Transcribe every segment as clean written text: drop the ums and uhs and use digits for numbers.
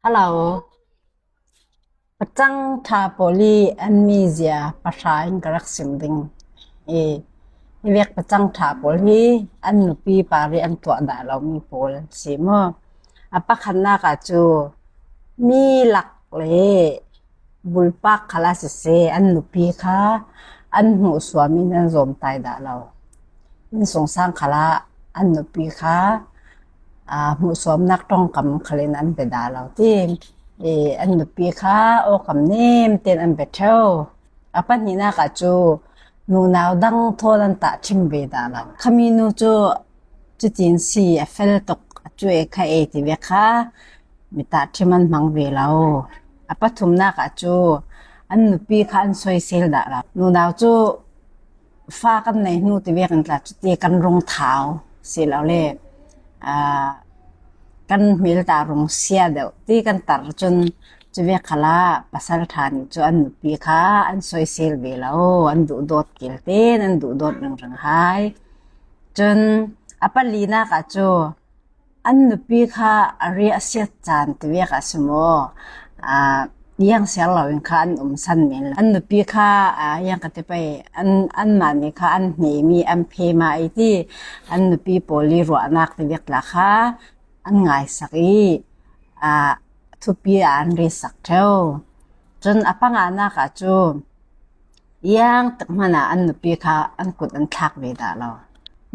Hello ประจังทาโปลีอันมีเสียประชาอินกรักสิมดิงเรียกประจังทาโปลีอันนุปีปารีอันตัวดาเรามีโปลสิมอปะคันนากาจูมีหลักเลบุลปักคลาสิเซอันนุปีค่ะอันหูสวามินันรมตายดาเราอินสงสร้างคลาอันนุปีค่ะหูสวมนักต้องกำคลินอันเปดาเราที่อันนุปีค่ะโอกำเนมเต็นอันเปเทวอปันนี้นากาจูนูนาวดังโทลันตะชิมเบดาเราขมีนูจูจุจินซีเฟลตกจูเอคาเอติเวค่ะมิตาชิมันมังเวเราอปัทุมนากาจูอันนุปีค่ะอันสวยเซลดาเรานูนาวจูฟ้ากันในนูติเวกันตะจุเตกันรองเท้าเสียแล้วเลยกันมีตารองเสียเดียวที่กันตัดจนจะเวกขลาภาษาทานิจอันนุปีค่ะอันสวยเซลเบลาอันดูดดกิลเตนอันดูดดเรื่องหายจนอปัลลีนากาจูอันนุปีค่ะเรียเสียจานที่เวกสมยังเสียเราเองค่ะอันสันเมลอันนุปีค่ะยังกติไปอันมันนี่ค่ะอันนี้มีอันเพมาไอที่อันนุปีโปลีรัวนักที่เวกละค่ะอันง่ายสักทุปีอันรีสักเท่าจนอปังานากาจูยังตึกมันอันนุปีค่ะอันกุดอันทักเวดาเรา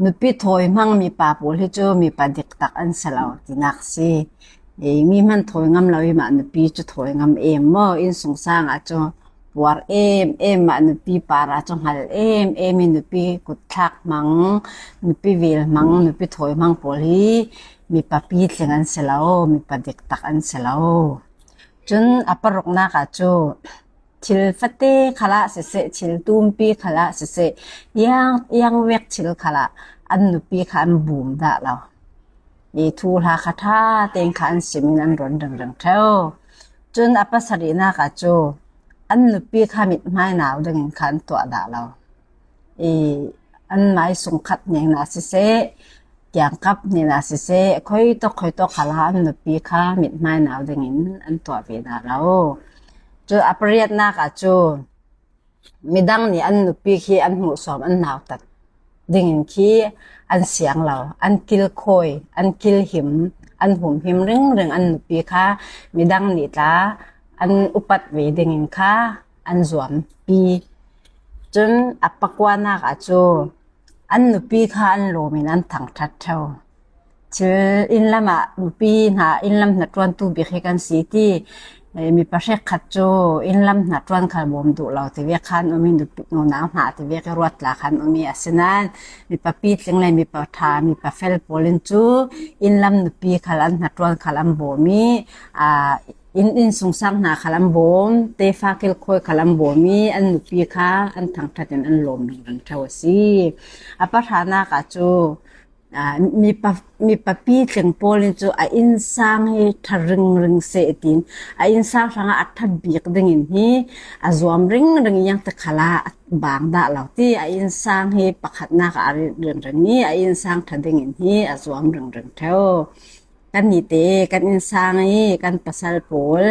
นุปีถอยมั่งมีปาปูที่จูมีปาดิกตักอันเสลาที่นักสิมีมันถอยงำเราอีมานุปีจะถอยงำมื่ออินสงสารจูปวดมานุปีปาราจงหัลมีนุปีกุดทักมั่งนุปีวิลมั่งนุปีถอยมั่งปูลีมีปาปีดอันเสลามีปาดิกตักอันเสลาจนอปรกนากาจูชิลฟัตเตขละเสชิลตุมปีขละเสยังเวกชิลขละอันนุปีขันบูมดาเราทูลาคาทาเต็งขันสิมินันรอนดังเท่าจนอปัสรีนากาจูอันนุปีขามิดไม้หนาวดังขันตัวดาเราอันไม้สงขัดอย่างนาสิเซอย่างกับนี่นาสิเซค่อยตขลาอันนุปีขามิดไม้หนาวดังอันตัวเวดาเราจูอปริยนากาจูมีดังนี่อันนุปีขี้อันหูสอมอันหนาวตัดดิ่งขี้อันเสียงเราอันกิลโคยอันกิลหิมอันหุ่มหิมเรื่องอันนุปีค่ะมีดังนี่ตาอันอุปัตเวดิ่งค่ะอันสวมปีจนอปกวานากาจูอันนุปีค่ะอันโลมินันถังทัดเท่าชื่ออินลามะนุปีนะอินลามนัดวันตูบิเคกันสีที่มีประเทศขัดโจอินลำนัดวันขันบ่มดูเราที่เวียคันมีนูน้ำหาที่เวียกรวดละคันมีอาสนันมีปะปีจังเลยมีปะทามีปะเฟลโปลินจูอินลำนุปีขันนัดวันขันบ่มีอินสงสังนาขันบ่มเตฟาเกลโคยขันบ่มีอันนุปีค่ะอันทั้งทัดอันลมดังเท่าสิอปทานากาจูมีปะปีจังโปลินจูอินสังให้ทะรึงเสตินอินสังฟังอัตบิกดึงนี้จวมริงยังตะขลาบางดาเหล่าที่อินสังให้ปักหัดนักเรื่องนี้อินสังทัดดึงนี้จวมเรื่องเท่ากันนี่เตกันอินสังให้กันปัสสาวะโปล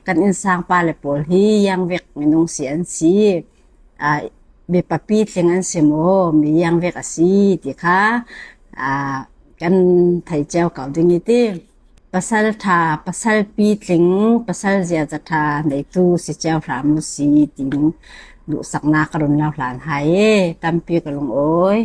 กันอินสังปาเลโปลที่ยังเวกมีนงเสียนสีมีปะปีจังอันเสมอมียังเวกสีที่ค่ะกันไทยเจ้าเก่าดึงนี้ที่ปัสสาวะปีถึงปัสสาวะเจียจะทาในตู้สิเจ้าพระมุสีถึงดูสักนากรุณแล้วหลานหายตามปีกลงโอ้ย